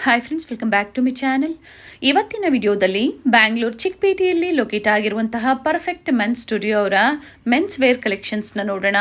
Hi friends, welcome back to my channel. ಇವತ್ತಿನ ವಿಡಿಯೋದಲ್ಲಿ ಬ್ಯಾಂಗ್ಳೂರ್ ಚಿಕ್ಕಪೇಟೆಯಲ್ಲಿ ಲೊಕೇಟ್ ಆಗಿರುವಂತಹ ಪರ್ಫೆಕ್ಟ್ ಮೆನ್ಸ್ ಸ್ಟುಡಿಯೋ ಅವರ ಮೆನ್ಸ್ ವೇರ್ ಕಲೆಕ್ಷನ್ಸ್ನ ನೋಡೋಣ.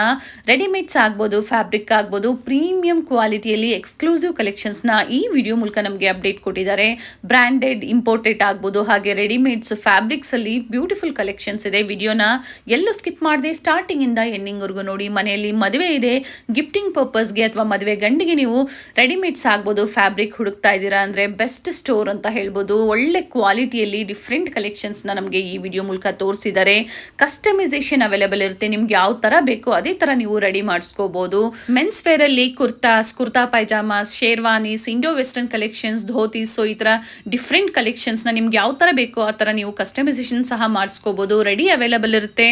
ರೆಡಿಮೇಡ್ಸ್ ಆಗ್ಬೋದು, ಫ್ಯಾಬ್ರಿಕ್ ಆಗ್ಬೋದು, ಪ್ರೀಮಿಯಂ ಕ್ವಾಲಿಟಿಯಲ್ಲಿ ಎಕ್ಸ್ಕ್ಲೂಸಿವ್ ಕಲೆಕ್ಷನ್ಸ್ನ ಈ ವಿಡಿಯೋ ಮೂಲಕ ನಮಗೆ ಅಪ್ಡೇಟ್ ಕೊಟ್ಟಿದ್ದಾರೆ. ಬ್ರ್ಯಾಂಡೆಡ್, ಇಂಪೋರ್ಟೆಡ್ ಆಗ್ಬೋದು, ಹಾಗೆ ರೆಡಿಮೇಡ್ಸ್ ಫ್ಯಾಬ್ರಿಕ್ಸಲ್ಲಿ ಬ್ಯೂಟಿಫುಲ್ ಕಲೆಕ್ಷನ್ಸ್ ಇದೆ. ವಿಡಿಯೋನ ಎಲ್ಲೂ ಸ್ಕಿಪ್ ಮಾಡದೆ ಸ್ಟಾರ್ಟಿಂಗಿಂದ ಎಂಡಿಂಗ್ವರೆಗೂ ನೋಡಿ. ಮನೆಯಲ್ಲಿ ಮದುವೆ ಇದೆ, ಗಿಫ್ಟಿಂಗ್ ಪರ್ಪಸ್ಗೆ ಅಥವಾ ಮದುವೆ ಗಂಡಿಗೆ ನೀವು ರೆಡಿಮೇಡ್ಸ್ ಆಗ್ಬೋದು, ಫ್ಯಾಬ್ರಿಕ್ ಹುಡುಕ್ತಾ ಇದ್ದೀರಾ ಅಂದರೆ ಬೆಸ್ಟ್ ಸ್ಟೋರ್ ಅಂತ ಹೇಳ್ಬೋದು. ಒಳ್ಳೆ ಕ್ವಾಲಿಟಿಯಲ್ಲಿ ಡಿಫ್ರೆಂಟ್ ಕಲೆಕ್ಷನ್ಸ್ನ ನಮಗೆ ಈ ವಿಡಿಯೋ ಮೂಲಕ ತೋರಿಸಿದ್ದಾರೆ. ಕಸ್ಟಮೈಸೇಷನ್ ಅವೈಲೇಬಲ್ ಇರುತ್ತೆ. ನಿಮ್ಗೆ ಯಾವ ಥರ ಬೇಕೋ ಅದೇ ಥರ ನೀವು ರೆಡಿ ಮಾಡಿಸ್ಕೋಬಹುದು. ಮೆನ್ಸ್ ವೇರಲ್ಲಿ kurta pyjamas, sherwanis, Indo western collections, dhotis, so ಈ ಥರ ಡಿಫ್ರೆಂಟ್ ಕಲೆಕ್ಷನ್ಸ್ನ ನಿಮ್ಗೆ ಯಾವ ಥರ ಬೇಕೋ ಆ ಥರ ನೀವು ಕಸ್ಟಮೈಸೇಷನ್ ಸಹ ಮಾಡಿಸ್ಕೋಬಹುದು. ರೆಡಿ ಅವೈಲೇಬಲ್ ಇರುತ್ತೆ.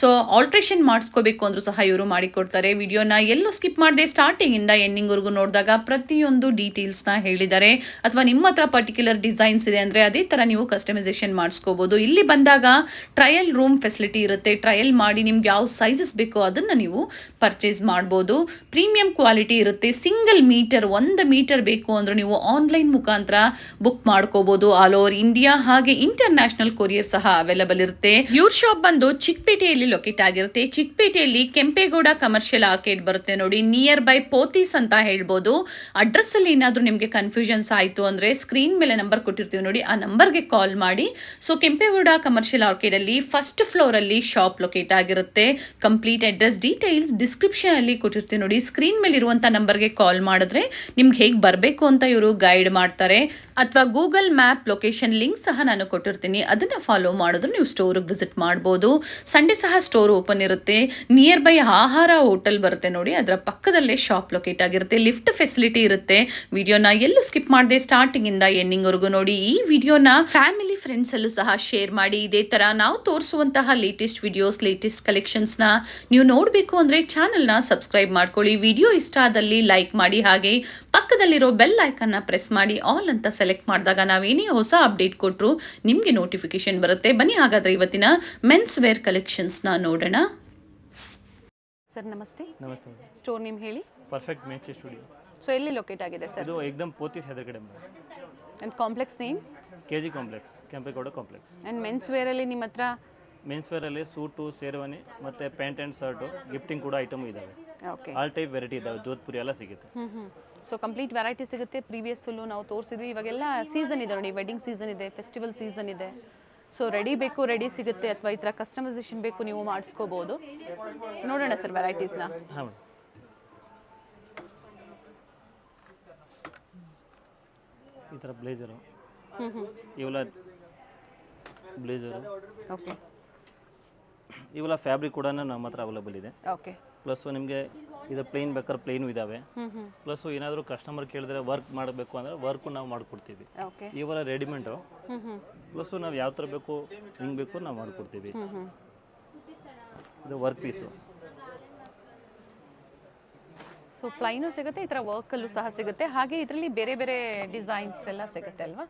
ಸೊ ಆಲ್ಟ್ರೇಷನ್ ಮಾಡಿಸ್ಕೋಬೇಕು ಅಂದ್ರೂ ಸಹ ಇವರು ಮಾಡಿಕೊಡ್ತಾರೆ. ವಿಡಿಯೋನ ಎಲ್ಲೂ ಸ್ಕಿಪ್ ಮಾಡದೆ ಸ್ಟಾರ್ಟಿಂಗಿಂದ ಎಂಡಿಂಗ್ವರೆಗೂ ನೋಡಿದಾಗ ಪ್ರತಿಯೊಂದು ಡೀಟೇಲ್ಸ್ನ ಹೇಳಿದ್ದಾರೆ. ಅಥವಾ ನಿಮ್ಮ ಹತ್ರ ಪರ್ಟಿಕ್ಯುಲರ್ ಡಿಸೈನ್ಸ್ ಇದೆ ಅಂದರೆ ಅದೇ ಥರ ನೀವು ಕಸ್ಟಮೈಸೇಷನ್ ಮಾಡಿಸ್ಕೋಬೋದು. ಇಲ್ಲಿ ಬಂದಾಗ ಟ್ರಯಲ್ ರೂಮ್ ಫೆಸಿಲಿಟಿ ಇರುತ್ತೆ. ಟ್ರಯಲ್ ಮಾಡಿ ನಿಮ್ಗೆ ಯಾವ ಸೈಜಸ್ ಬೇಕೋ ಅದನ್ನು ನೀವು ಪರ್ಚೇಸ್ ಮಾಡ್ಬೋದು. ಪ್ರೀಮಿಯಂ ಕ್ವಾಲಿಟಿ ಇರುತ್ತೆ. ಸಿಂಗಲ್ ಮೀಟರ್, 1 ಮೀಟರ್ ಬೇಕು ಅಂದ್ರೆ ನೀವು ಆನ್ಲೈನ್ ಮುಖಾಂತರ ಬುಕ್ ಮಾಡ್ಕೋಬೋದು. ಆಲ್ ಓವರ್ ಇಂಡಿಯಾ ಹಾಗೆ ಇಂಟರ್ನ್ಯಾಷನಲ್ ಕೊರಿಯರ್ ಸಹ ಅವೈಲೇಬಲ್ ಇರುತ್ತೆ. ಇವ್ರ ಶಾಪ್ ಬಂದು ಚಿಕ್ಕಪೇಟೆಯಲ್ಲಿ ಲೊಕೇಟ್ ಆಗಿರುತ್ತೆ. ಚಿಕ್ಕಪೇಟೆಯಲ್ಲಿ ಕೆಂಪೇಗೌಡ ಕಮರ್ಷಿಯಲ್ ಆರ್ಕೇಡ್ ಬರುತ್ತೆ ನೋಡಿ, ನಿಯರ್ ಬೈ ಪೋತೀಸ್ ಅಂತ ಹೇಳ್ಬೋದು. ಅಡ್ರೆಸ್ ಅಲ್ಲಿ ಏನಾದರೂ ನಿಮಗೆ ಕನ್ಫ್ಯೂಷನ್ಸ್ ಆಯಿತು ಅಂದರೆ ಸ್ಕ್ರೀನ್ ಮೇಲೆ ನಂಬರ್ ಕೊಟ್ಟಿರ್ತೀವಿ ನೋಡಿ, ಆ ನಂಬರ್ಗೆ ಕಾಲ್ ಮಾಡಿ. ಸೊ ಕೆಂಪೇಗೌಡ ಕಮರ್ಷಿಯಲ್ ಆರ್ಕೇಡಲ್ಲಿ ಫಸ್ಟ್ ಫ್ಲೋರಲ್ಲಿ ಶಾಪ್ ಲೊಕೇಟ್ ಆಗಿರುತ್ತೆ. ಕಂಪ್ಲೀಟ್ ಅಡ್ರೆಸ್ ಡೀಟೇಲ್ಸ್ ಡಿಸ್ಕ್ರಿಪ್ಷನ್ ಅಲ್ಲಿ ಕೊಟ್ಟಿರ್ತೀವಿ ನೋಡಿ. ಸ್ಕ್ರೀನ್ ಮೇಲೆ ಇರುವಂಥ ನಂಬರ್ಗೆ ಕಾಲ್ ಮಾಡಿದ್ರೆ ನಿಮ್ಗೆ ಹೇಗೆ ಬರಬೇಕು ಅಂತ ಇವರು ಗೈಡ್ ಮಾಡ್ತಾರೆ. ಅಥವಾ ಗೂಗಲ್ ಮ್ಯಾಪ್ ಲೊಕೇಶನ್ ಲಿಂಕ್ ಸಹ ನಾನು ಕೊಟ್ಟಿರ್ತೀನಿ, ಅದನ್ನು ಫಾಲೋ ಮಾಡಿದ್ರೆ ನೀವು ಸ್ಟೋರಿಗೆ ವಿಸಿಟ್ ಮಾಡ್ಬೋದು. ಸಂಡೇ ಸಹ ಸ್ಟೋರ್ ಓಪನ್ ಇರುತ್ತೆ. ನಿಯರ್ ಬೈ ಆಹಾರ ಹೋಟೆಲ್ ಬರುತ್ತೆ ನೋಡಿ, ಅದರ ಪಕ್ಕದಲ್ಲೇ ಶಾಪ್ ಲೊಕೇಟ್ ಆಗಿರುತ್ತೆ. ಲಿಫ್ಟ್ ಫೆಸಿಲಿಟಿ ಇರುತ್ತೆ. ವಿಡಿಯೋನ ಎಲ್ಲೂ ಸ್ಕಿಪ್ ಮಾಡದೆ ಸ್ಟಾರ್ಟಿಂಗ್ ಇಂದ ಎಂಡಿಂಗ್ವರೆಗೂ ನೋಡಿ. ಈ ವಿಡಿಯೋನ ಫ್ಯಾಮಿಲಿ ಫ್ರೆಂಡ್ಸ್ ಅಲ್ಲೂ ಸಹ ಶೇರ್ ಮಾಡಿ. ಇದೇ ತರ ನಾವು ತೋರಿಸುವಂತಹ ಲೇಟೆಸ್ಟ್ ವಿಡಿಯೋಸ್, ಲೇಟೆಸ್ಟ್ ಕಲೆಕ್ಷನ್ಸ್ನ ನೀವು ನೋಡಬೇಕು ಅಂದರೆ ಚಾನಲ್ನ ಸಬ್ಸ್ಕ್ರೈಬ್ ಮಾಡ್ಕೊಳ್ಳಿ. ವಿಡಿಯೋ ಇಷ್ಟ ಆದಲ್ಲಿ ಲೈಕ್ ಮಾಡಿ, ಹಾಗೆ ಪಕ್ಕದಲ್ಲಿರೋ ಬೆಲ್ ಐಕನ್ನ ಪ್ರೆಸ್ ಮಾಡಿ ಆಲ್ ಅಂತ ಸೆಲೆಕ್ಟ್ ಮಾಡಿದಾಗ ನಾವೇನೇ ಹೊಸ ಅಪ್ಡೇಟ್ ಕೊಟ್ಟರು ನಿಮಗೆ ನೋಟಿಫಿಕೇಶನ್ ಬರುತ್ತೆ. ಬನ್ನಿ ಹಾಗಾದ್ರೆ ಇವತ್ತಿನ ಮೆನ್ಸ್ ವೇರ್ ಕಲೆಕ್ಷನ್ಸ್ನ ನೋಡೋಣ. ಸರ್ ನಮಸ್ತೆ. ನಮಸ್ತೆ. ಸ್ಟೋರ್ ನೇಮ್ ಹೇಳಿ. Perfect men's studio. ಸೊ ಎಲ್ಲಿ ಲೊಕೇಟ್ ಆಗಿದೆ ಸರ್? ಇದು ಏಕದಮ್ ಪೋತೀಸ್ ಎದುರುಗಡೆ and complex name? KG complex, Kempegowda complex. And men's ವೇರಲ್ಲಿ ನಿಮ್ಮ ಹತ್ರ ಮೆನ್ಸ್ ವೇರಲ್ಲಿ ಸೂಟು, ಶೇರ್ವಾನಿ ಮತ್ತು ಪ್ಯಾಂಟ್ ಆ್ಯಂಡ್ ಶರ್ಟು, ಗಿಫ್ಟಿಂಗ್ ಕೂಡ ಐಟಮ್ ಇದ್ದಾವೆ. ಓಕೆ, ಆಲ್ ಟೈಪ್ ವೆರೈಟಿ ಇದ್ದಾವೆ. ಜೋಧ್ಪುರಿ ಎಲ್ಲ ಸಿಗುತ್ತೆ. ಸೊ ಕಂಪ್ಲೀಟ್ ವೆರೈಟಿ ಸಿಗುತ್ತೆ. ಪ್ರೀವಿಯಸ್ಸಲ್ಲೂ ನಾವು ತೋರಿಸಿದ್ವಿ. ಇವಾಗೆಲ್ಲ ಸೀಸನ್ ಇದೆ ನೋಡಿ, ವೆಡ್ಡಿಂಗ್ ಸೀಸನ್ ಇದೆ, ಫೆಸ್ಟಿವಲ್ ಸೀಸನ್ ಇದೆ. ಸೊ ರೆಡಿ ಬೇಕು ರೆಡಿ ಸಿಗುತ್ತೆ, ಅಥವಾ ಈ ಥರ ಕಸ್ಟಮೈಸೇಷನ್ ಬೇಕು ನೀವು ಮಾಡಿಸ್ಕೋಬೋದು. ನೋಡೋಣ ಸರ್ ವೆರೈಟೀಸ್ನ. ಹಾಂ, ಈ ಥರ ಬ್ಲೇಜರು, ಇವೆಲ್ಲ ಬ್ಲೇಜರು. ಓಕೆ, ಇವೆಲ್ಲ ಫ್ಯಾಬ್ರಿಕ್ ಕೂಡ ನಮ್ಮ ಹತ್ರ ಅವೈಲೇಬಲ್ ಇದೆ. ಓಕೆ. ಪ್ಲಸ್ಸು ನಿಮಗೆ ಇದು ಪ್ಲೇನ್ ಬೇಕಾದ್ರೆ ಪ್ಲೇನು ಇದ್ದಾವೆ. ಪ್ಲಸ್ಸು ಏನಾದರೂ ಕಸ್ಟಮರ್ ಕೇಳಿದ್ರೆ ವರ್ಕ್ ಮಾಡಬೇಕು ಅಂದರೆ ವರ್ಕು ನಾವು ಮಾಡಿಕೊಡ್ತೀವಿ. ಓಕೆ, ಇವೆಲ್ಲ ರೆಡಿಮೇಡು. ಪ್ಲಸ್ಸು ನಾವು ಯಾವ ಥರ ಬೇಕು ಹಿಂಗೆ ಬೇಕು ನಾವು ಮಾಡಿಕೊಡ್ತೀವಿ. ಇದು ವರ್ಕ್ ಪೀಸು. ಸೊ ಪ್ಲೈನು ಸಿಗುತ್ತೆ, ಈ ಥರ ವರ್ಕಲ್ಲೂ ಸಹ ಸಿಗುತ್ತೆ. ಹಾಗೆ ಇದರಲ್ಲಿ ಬೇರೆ ಬೇರೆ ಡಿಸೈನ್ಸ್ ಎಲ್ಲ ಸಿಗುತ್ತೆ ಅಲ್ವಾ?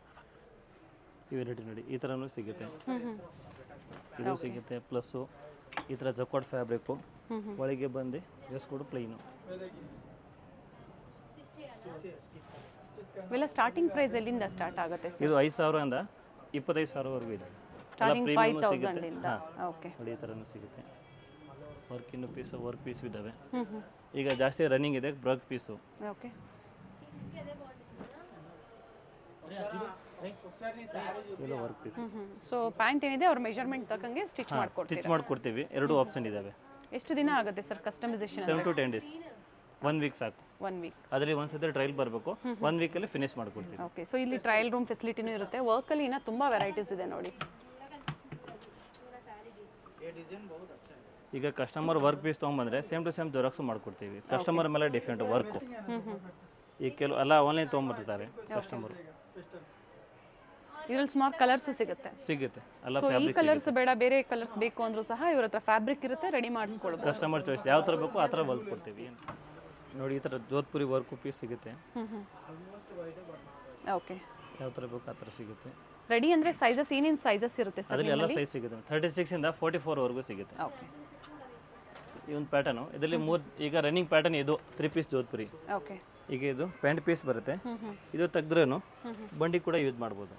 ಈ ವೆರೈಟಿ ನೋಡಿ, ಈ ಥರನೂ ಸಿಗುತ್ತೆ, ಇದು ಸಿಗುತ್ತೆ. ಪ್ಲಸ್ಸು ಈ ಥರ ಜಕ್ವಾಟ್ ಫ್ಯಾಬ್ರಿಕ್ಕು, ಒಳಗೆ ಬಂದು ಡ್ರೆಸ್ ಕೊಡು ಪ್ಲೈನು. ಇವೆಲ್ಲ ಸ್ಟಾರ್ಟಿಂಗ್ ಪ್ರೈಸ್ ಎಲ್ಲಿಂದ ಸ್ಟಾರ್ಟ್ ಆಗುತ್ತೆ ಸರ್? ಇದು 5,000 ಇಂದ 25,000ವರೆಗೂ ಇದೆ. ಸ್ಟಾರ್ಟಿಂಗ್ 5,000 ಇಂದ. ಓಕೆ, ನೋಡಿ ಈ ಥರನೂ ಸಿಗುತ್ತೆ. ವರ್ಕ್ ಪೀಸ್ ಇದ್ದಾವೆ. ಈಗ ಜಾಸ್ತಿ ರನ್ನಿಂಗ್ ಇದೆ ಬ್ರಗ್ ಪೀಸು. ಓಕೆ, ಇಲ್ಲ ವರ್ಕ್ ಪೀಸ್. ಸೊ ಪ್ಯಾಂಟ್ ಏನಿದೆ ಅವ್ರ ಮೆಜರ್ಮೆಂಟ್ ತಕ್ಕಂಗೆ ಸ್ಟಿಚ್ ಮಾಡ್ಕೊಡ್ತೀವಿ. 2 ಆಪ್ಷನ್ ಇದ್ದಾವೆ. ಎಷ್ಟು ದಿನ ಆಗುತ್ತೆ sir customisation? 7 to 10 days, 1 week ಸಾಕು. 1 ವೀಕ್. ಅದರಲ್ಲಿ ಒಂದ್ಸತಿ ಟ್ರಯಲ್ ಬರಬೇಕು, 1 ವೀಕಲ್ಲಿ ಫಿನಿಶ್ ಮಾಡ್ಕೊಡ್ತೀವಿ. ಓಕೆ, ಸೊ ಇಲ್ಲಿ ಟ್ರಯಲ್ ರೂಮ್ ಫೆಸಿಲಿಟಿನೂ ಇರುತ್ತೆ. ವರ್ಕಲ್ಲಿ ಇನ್ನೂ ತುಂಬ ವೆರೈಟೀಸ್ ಇದೆ ನೋಡಿ. ಈಗ ಕಸ್ಟಮರ್ ವರ್ಕ್ ಪೀಸ್ ತೊಗೊಂಬಂದ್ರೆ ಸೇಮ್ ಟು ಸೇಮ್ ಜೆರಾಕ್ಸು ಮಾಡ್ಕೊಡ್ತೀವಿ. ಕಸ್ಟಮರ್ ಮೇಲೆ ಡಿಫ್ರೆಂಟ್ ವರ್ಕು. ಈಗ ಕೆಲವು ಎಲ್ಲ ಆನ್ಲೈನ್ ತೊಗೊಂಬರ್ತಾರೆ ಕಸ್ಟಮರ್. ಇದರಲ್ಲಿ ಸುಮಾರು ಕಲರ್ಸು ಸಿಗುತ್ತೆ. ಎಲ್ಲ ಸೊ ಈ ಕಲರ್ಸ್ ಬೇಡ, ಬೇರೆ ಕಲರ್ಸ್ ಬೇಕು ಅಂದ್ರೂ ಸಹ ಇವ್ರ ಹತ್ರ ಫ್ಯಾಬ್ರಿಕ್ ಇರುತ್ತೆ, ರೆಡಿ ಮಾಡಿಸ್ಕೊಳ್ಬೋದು. ಕಸ್ಟಮರ್ ಚಾಯ್ಸ್ ಯಾವ ಥರ ಬೇಕು ಆ ಥರ ಹೊಲ್ದು ಕೊಡ್ತೀವಿ. ನೋಡಿ ಈ ಥರ ಜೋಧ್ಪುರಿ ವರ್ಕು ಪೀಸ್ ಸಿಗುತ್ತೆ. ಓಕೆ, ಯಾವ ಥರ ಬೇಕು ಆ ಥರ ಸಿಗುತ್ತೆ. ರೆಡಿ ಅಂದರೆ ಸೈಜಸ್ ಏನೇನು ಸೈಜಸ್ ಇರುತ್ತೆ ಸರ್? ಅದರಲ್ಲಿ ಎಲ್ಲ ಸೈಜ್ ಸಿಗುತ್ತೆ. 36 ಇಂದ 44ವರೆಗೂ ಸಿಗುತ್ತೆ. ಓಕೆ, ಈ ಒಂದು ಪ್ಯಾಟರ್ನು ಇದರಲ್ಲಿ 3 ಈಗ ರನ್ನಿಂಗ್ ಪ್ಯಾಟರ್ನ್ ಇದು 3 ಪೀಸ್ ಜೋಧ್ಪುರಿ. ಓಕೆ, ಈಗ ಇದು ಪ್ಯಾಂಟ್ ಪೀಸ್ ಬರುತ್ತೆ, ಇದು ತೆಗ್ದ್ರೂ ಬಂಡಿ ಕೂಡ ಯೂಸ್ ಮಾಡ್ಬೋದು.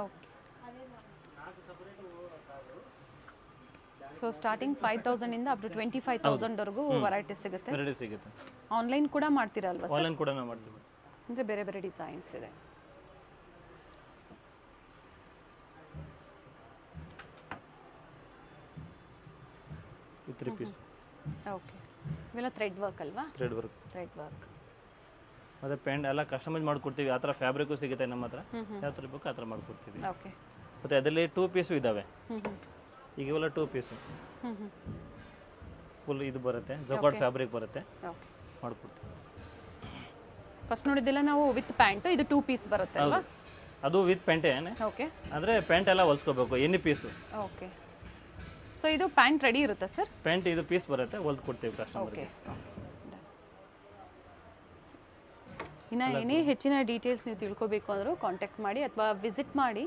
ಓಕೆ. ಸೊ ಸ್ಟಾರ್ಟಿಂಗ್ 5,000 ಇಂದ ಅಪ್ ಟು 25,000 ವರೆಗೂ ವೆರೈಟಿ ಸಿಗುತ್ತೆ. ವೆರೈಟಿ ಸಿಗುತ್ತೆ. ಆನ್ಲೈನ್ ಕೂಡ ಮಾಡ್ತೀರಾ ಅಲ್ವಾ ಸರ್? ಆನ್ಲೈನ್ ಕೂಡ ನಾವು ಮಾಡ್ತೀವಿ. ಅಂದರೆ ಬೇರೆ ಬೇರೆ ಡಿಸೈನ್ಸ್ ಇದೆ. ಈ 3 ಪೀಸ್. ಓಕೆ. ಇವೆಲ್ಲ ಥ್ರೆಡ್ ವರ್ಕ್ ಅಲ್ವಾ? Thread work. Thread work. ಮತ್ತು ಪ್ಯಾಂಟ್ ಎಲ್ಲ ಕಸ್ಟಮೈಸ್ ಮಾಡ್ಕೊಡ್ತೀವಿ. ಆ ಥರ ಫ್ಯಾಬ್ರಿಕ್ಕು ಸಿಗುತ್ತೆ ನಮ್ಮ ಹತ್ರ, ಯಾವ ಥರ ಬೇಕು ಆ ಥರ ಮಾಡ್ಕೊಡ್ತೀವಿ. ಓಕೆ. ಮತ್ತು ಅದರಲ್ಲಿ 2 ಪೀಸು ಇದ್ದಾವೆ. ಈಗ ಇವೆಲ್ಲ 2 ಪೀಸು ಫುಲ್ ಇದು ಬರುತ್ತೆ, ಜಕಾರ್ಡ್ ಫ್ಯಾಬ್ರಿಕ್ ಬರುತ್ತೆ, ಓಕೆ, ಮಾಡ್ಕೊಡ್ತೀವಿ. ಫಸ್ಟ್ ನೋಡಿದ್ದೆಲ್ಲ ನಾವು ವಿತ್ ಪ್ಯಾಂಟ್, ಇದು 2 ಪೀಸ್ ಬರುತ್ತೆ ಅಲ್ವಾ? ಅದು ವಿತ್ ಪ್ಯಾಂಟೇನೆ. ಓಕೆ. ಅಂದರೆ ಪ್ಯಾಂಟ್ ಎಲ್ಲ ಹೊಲ್ಸ್ಕೋಬೇಕು, ಎನಿ ಪೀಸು. ಓಕೆ. ಸೊ ಇದು ಪ್ಯಾಂಟ್ ರೆಡಿ ಇರುತ್ತಾ ಸರ್? ಪ್ಯಾಂಟ್ ಇದು ಪೀಸ್ ಬರುತ್ತೆ, ಹೊಲ್ದು ಕೊಡ್ತೀವಿ ಕಸ್ಟಮರ್ಗೆ. ಇನ್ನು ಏನೇ ಹೆಚ್ಚಿನ ಡೀಟೇಲ್ಸ್ ನೀವು ತಿಳ್ಕೊಬೇಕು ಅಂದರೂ ಕಾಂಟ್ಯಾಕ್ಟ್ ಮಾಡಿ ಅಥವಾ ವಿಸಿಟ್ ಮಾಡಿ.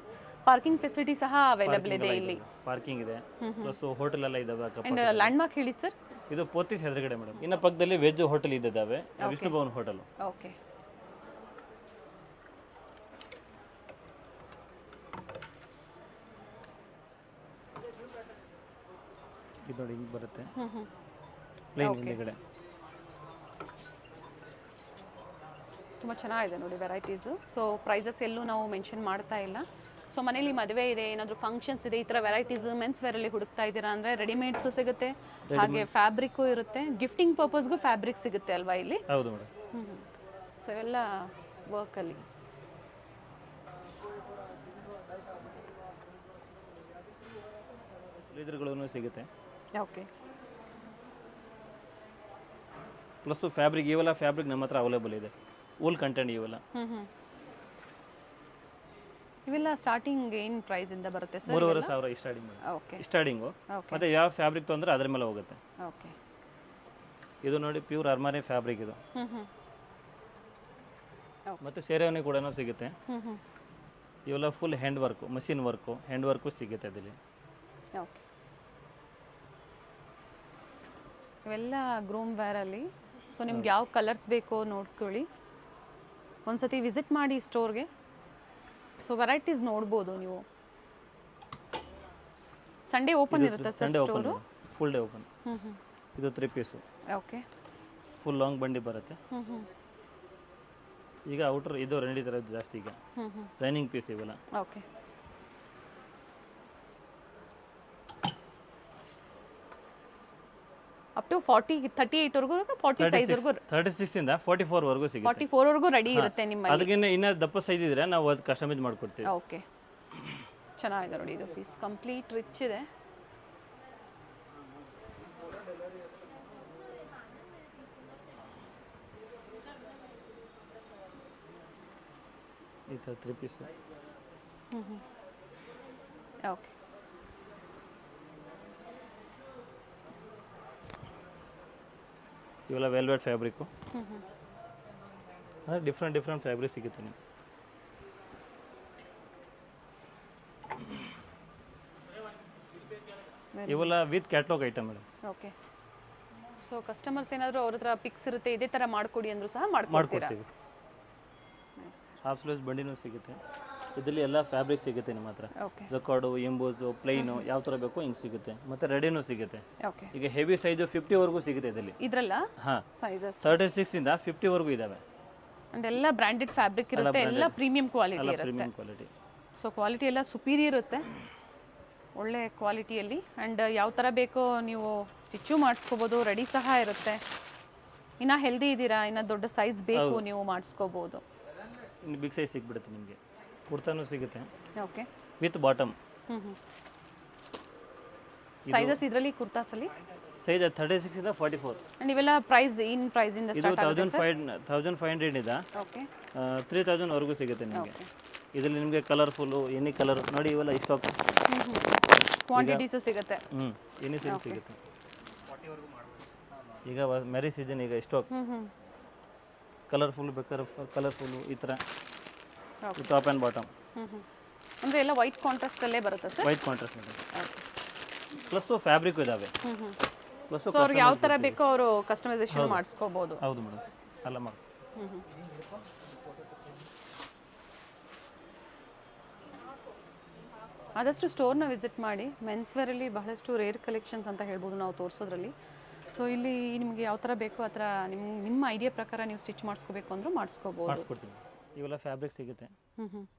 ಪಾರ್ಕಿಂಗ್ ಫೆಸಿಲಿಟಿ ಸಹ ಅವೈಲಬಲ್ ಇದೆ ಇಲ್ಲಿ. ಪಾರ್ಕಿಂಗ್ ಇದೆ, ಪ್ಲಸ್ ಹೋಟೆಲ್ ಎಲ್ಲ ಇದಾವೆ. ಅಂಡ್ ಲ್ಯಾಂಡ್ ಮಾರ್ಕ್ ಹೇಳಿ ಸರ್. ಇದು ಪೋತಿಸ್ ಎದುರುಗಡೆ ಮೇಡಮ್. ಇನ್ನು ಪಕ್ಕದಲ್ಲಿ ವೆಜ್ ಹೋಟೆಲ್ ಇದ್ದಾವೆ, ವಿಷ್ಣು ಭವನ್ ಹೋಟೆಲ್. ಓಕೆ. ಇದು ನೋಡಿ ಹಿಂಗೆ ಬರುತ್ತೆ, ಪ್ಲೇನ್ ಹಿಂದೆಗಡೆ. ತುಂಬ ಚೆನ್ನಾಗಿದೆ ನೋಡಿ ವೆರೈಟೀಸು. ಸೊ ಪ್ರೈಸಸ್ ಎಲ್ಲೂ ನಾವು ಮೆನ್ಷನ್ ಮಾಡ್ತಾ ಇಲ್ಲ. ಸೊ ಮನೇಲಿ ಮದುವೆ ಇದೆ, ಏನಾದರೂ ಫಂಕ್ಷನ್ಸ್ ಇದೆ, ಈ ಥರ ವೆರೈಟೀಸು ಮೆನ್ಸ್ ವೇರಲ್ಲಿ ಹುಡುಕ್ತಾ ಇದ್ದೀರಾ ಅಂದರೆ ರೆಡಿಮೇಡ್ಸು ಸಿಗುತ್ತೆ, ಹಾಗೆ ಫ್ಯಾಬ್ರಿಕ್ಕು ಇರುತ್ತೆ. ಗಿಫ್ಟಿಂಗ್ ಪರ್ಪಸ್ಗೂ ಫ್ಯಾಬ್ರಿಕ್ ಸಿಗುತ್ತೆ ಅಲ್ವಾ ಇಲ್ಲಿ? ಹೌದು ಮೇಡಮ್. ಸೊ ಎಲ್ಲ ವರ್ಕಲ್ಲಿ. ಇದ್ರುಗಳೂ ಸಿಗುತ್ತೆ. ಓಕೆ. ಪ್ಲಸ್ ಫ್ಯಾಬ್ರಿಕ್, ಇವೆಲ್ಲ ಫ್ಯಾಬ್ರಿಕ್ ನಮ್ಮ ಹತ್ರ ಅವೈಲೇಬಲ್ ಇದೆ. ವೂಲ್ ಕಂಟೆಂಟ್ ಇವೆಲ್ಲ. ಇವೆಲ್ಲ ಸ್ಟಾರ್ಟಿಂಗ್ ಏನು ಪ್ರೈಸ್ ಇಂದ ಬರುತ್ತೆ ಸರ್? 3,500 ಸ್ಟಾರ್ಟಿಂಗ್. ಓಕೆ. ಸ್ಟಾರ್ಟಿಂಗು. ಮತ್ತೆ ಯಾವ ಫ್ಯಾಬ್ರಿಕ್ ತೊಂದರೆ ಅದ್ರ ಮೇಲೆ ಹೋಗುತ್ತೆ. ಓಕೆ. ಇದು ನೋಡಿ ಪ್ಯೂರ್ ಅರ್ಮಾರಿ ಫ್ಯಾಬ್ರಿಕ್ ಇದು. ಮತ್ತೆ ಸೇರೆವನಿ ಕೂಡ ಸಿಗುತ್ತೆ. ಇವೆಲ್ಲ full hand work, machine work, hand work ಸಿಗುತ್ತೆ ಅದರಲ್ಲಿ. ಓಕೆ. ಇವೆಲ್ಲ ಗ್ರೂಮ್ ವೇರಲ್ಲಿ. ಸೊ ನಿಮ್ಗೆ ಯಾವ ಕಲರ್ಸ್ ಬೇಕೋ ನೋಡ್ಕೊಳ್ಳಿ, ಒಂದ್ಸತಿ ವಿಸಿಟ್ ಮಾಡಿ ಸ್ಟೋರ್ಗೆ. ಸೊ ವೆರೈಟೀಸ್ ನೋಡ್ಬೋದು ನೀವು. ಸಂಡೇ ಓಪನ್ ಇರುತ್ತೆ sir store? Full day open. ಇದು 3 ಪೀಸು. ಓಕೆ. ಫುಲ್ ಲಾಂಗ್ ಬಂಡಿ ಬರುತ್ತೆ. ಈಗ ಔಟರ್ ಇದು ರೆಡಿ ಥರ ಜಾಸ್ತಿ, ಈಗ ರೈನಿಂಗ್ ಪೀಸ್ ಇವೆಲ್ಲ. ಓಕೆ. ಅಪ್ ಟು 38 ವರೆಗೂ, 40 ಸೈಜ್ ವರೆಗೂ, 36 ಇಂದ 44 ವರೆಗೂ ಸಿಗುತ್ತೆ. 44 ವರೆಗೂ ರೆಡಿ ಇರುತ್ತೆ ನಿಮ್ಮಲ್ಲಿ. ಅದಕ್ಕಿಂತ ಇನ್ನೂ ದಪ್ಪ ಸೈಜ್ ಇದ್ರೆ ನಾವು ಅದು ಕಸ್ಟಮೈಸ್ ಮಾಡ್ಕೊಡ್ತೀವಿ. ಓಕೆ. ಚೆನ್ನಾಗಿದೆ ನೋಡಿ ಇದು ಪೀಸ್, ಕಂಪ್ಲೀಟ್ ರಿಚ್ ಇದೆ. ಈ ಥರ 3 ಪೀಸ್. ಓಕೆ. ಇವೆಲ್ಲ ವೆಲ್ವೆಟ್ ಫ್ಯಾಬ್ರಿಕ್ಕು. ಅಂದರೆ ಡಿಫ್ರೆಂಟ್ ಫ್ಯಾಬ್ರಿಕ್ ಸಿಗುತ್ತೆ ನಿಮಗೆ. ಇವೆಲ್ಲ with catalogue item madam. Okay. So customers ಏನಾದರೂ ಅವ್ರ ಹತ್ರ ಪಿಕ್ಸ್ ಇರುತ್ತೆ, ಇದೇ ಥರ ಮಾಡಿಕೊಡಿ ಅಂದರೂ ಸಹ ಮಾಡ್ಕೊಡ್ತೀವಿ. ಹಾಫ್ ಸ್ಲೀವ್ಸ್ ಬಂಡಿನೂ ಸಿಗುತ್ತೆ. ಇದರಲ್ಲಿ ಎಲ್ಲ ಫ್ಯಾಬ್ರಿಕ್ ಸಿಗುತ್ತೆ ನಿಮ್ಮ ಹತ್ರ. ಓಕೆ. ಜಕಾರ್ಡು, ಎಂಬೋಸು, ಪ್ಲೈನು ಯಾವ ಥರ ಬೇಕೋ ಹಿಂಗೆ ಸಿಗುತ್ತೆ. ಮತ್ತು ರೆಡಿನೂ ಸಿಗುತ್ತೆ. ಓಕೆ. ಈಗ ಹೆವಿ ಸೈಜು 50 ವರೆಗೂ ಸಿಗುತ್ತೆ ಇದರಲ್ಲಿ. ಇದ್ರಲ್ಲ ಹಾಂ, ಸೈಜಸ್ 36 ಇಂದ 50 ವರೆಗೂ ಇದ್ದಾವೆ. ಅಂಡ್ ಎಲ್ಲ ಬ್ರ್ಯಾಂಡೆಡ್ ಫ್ಯಾಬ್ರಿಕ್ ಇರುತ್ತೆ, ಎಲ್ಲ ಪ್ರೀಮಿಯಂ ಕ್ವಾಲಿಟಿ ಇರುತ್ತೆ. Premium quality. ಸೊ ಕ್ವಾಲಿಟಿ ಎಲ್ಲ ಸುಪೀರಿಯರ್ ಇರುತ್ತೆ, ಒಳ್ಳೆ ಕ್ವಾಲಿಟಿಯಲ್ಲಿ. ಆ್ಯಂಡ್ ಯಾವ ಥರ ಬೇಕೋ ನೀವು ಸ್ಟಿಚ್ಚು ಮಾಡಿಸ್ಕೋಬೋದು, ರೆಡಿ ಸಹ ಇರುತ್ತೆ. ಇನ್ನು ಹೆಲ್ದಿ ಇದ್ದೀರಾ, ಇನ್ನು ದೊಡ್ಡ ಸೈಜ್ ಬೇಕು ನೀವು ಮಾಡಿಸ್ಕೋಬೋದು. ಇನ್ನು ಬಿಗ್ ಸೈಜ್ ಸಿಗ್ಬಿಡುತ್ತೆ ನಿಮಗೆ. ಕುರ್ತಾನೂ ಸಿಗುತ್ತೆ. ಓಕೆ. With bottom. ಸೈಜಸ್ ಇದರಲ್ಲಿ ಕುರ್ತಾಸಲ್ಲಿ ಸೈಜ್ 36 ಇಂದ 44. ಆ್ಯಂಡ್ ಇವೆಲ್ಲ ಪ್ರೈಸ್ ಏನು ಪ್ರೈಸಿಂದ ಇದು ಸ್ಟಾರ್ಟ್ ಆಗುತ್ತೆ ಸರ್? 1500 ಇಂದ ಓಕೆ 3000 ವರೆಗೂ ಸಿಗುತ್ತೆ ನಿಮಗೆ. ಇದರಲ್ಲಿ ನಿಮಗೆ ಕಲರ್ಫುಲ್ಲು ಎನಿ ಕಲರ್ ನೋಡಿ, ಇವೆಲ್ಲ ಸ್ಟಾಕ್ ಕ್ವಾಂಟಿಟೀಸು ಸಿಗುತ್ತೆ. ಎನಿ ಸೈಜ್ ಸಿಗುತ್ತೆ. ಈಗ ಮ್ಯಾರೇಜ್ ಸೀಸನ್, ಈಗ ಸ್ಟಾಕ್ ಕಲರ್ಫುಲ್ ಬೇಕಾದ್ರೆ ಕಲರ್ಫುಲ್ಲು ಈ ಥರ ಟಾಪ್ ಆ್ಯಂಡ್ ಬಾಟಮ್. ಅಂದರೆ ಎಲ್ಲ ವೈಟ್ ಕಾಂಟ್ರಾಸ್ಟಲ್ಲೇ ಬರುತ್ತೆ ಸರ್? ವೈಟ್ ಕಾಂಟ್ರಾಸ್ಟ್ ಇದೆ. ಪ್ಲಸ್ಸು ಫ್ಯಾಬ್ರಿಕ್ ಇದ್ದಾವೆ. ಪ್ಲಸ್ಸು ಸೊ ಅವ್ರಿಗೆ ಯಾವ ಥರ ಬೇಕೋ ಅವರು ಕಸ್ಟಮೈಸೇಷನ್ ಮಾಡಿಸ್ಕೋಬೋದು. ಹೌದು ಮೇಡಮ್, ಎಲ್ಲ ಮಾಡಿ. ಆದಷ್ಟು ಸ್ಟೋರ್ನ ವಿಸಿಟ್ ಮಾಡಿ. ಮೆನ್ಸ್ ವೇರಲ್ಲಿ ಬಹಳಷ್ಟು ರೇರ್ ಕಲೆಕ್ಷನ್ಸ್ ಅಂತ ಹೇಳ್ಬೋದು ನಾವು ತೋರಿಸೋದ್ರಲ್ಲಿ. ಸೊ ಇಲ್ಲಿ ನಿಮಗೆ ಯಾವ ಥರ ಬೇಕೋ ಆ ಥರ ನಿಮ್ಮ ಐಡಿಯಾ ಪ್ರಕಾರ ನೀವು ಸ್ಟಿಚ್ ಮಾಡಿಸ್ಕೋಬೇಕು ಅಂದರೂ ಮಾಡಿಸ್ಕೋಬೋದು. ಮಾಡಿಸ್ಕೊಡ್ತೀನಿ. ಇವೆಲ್ಲ ಫ್ಯಾಬ್ರಿಕ್ ಸಿಗುತ್ತೆ.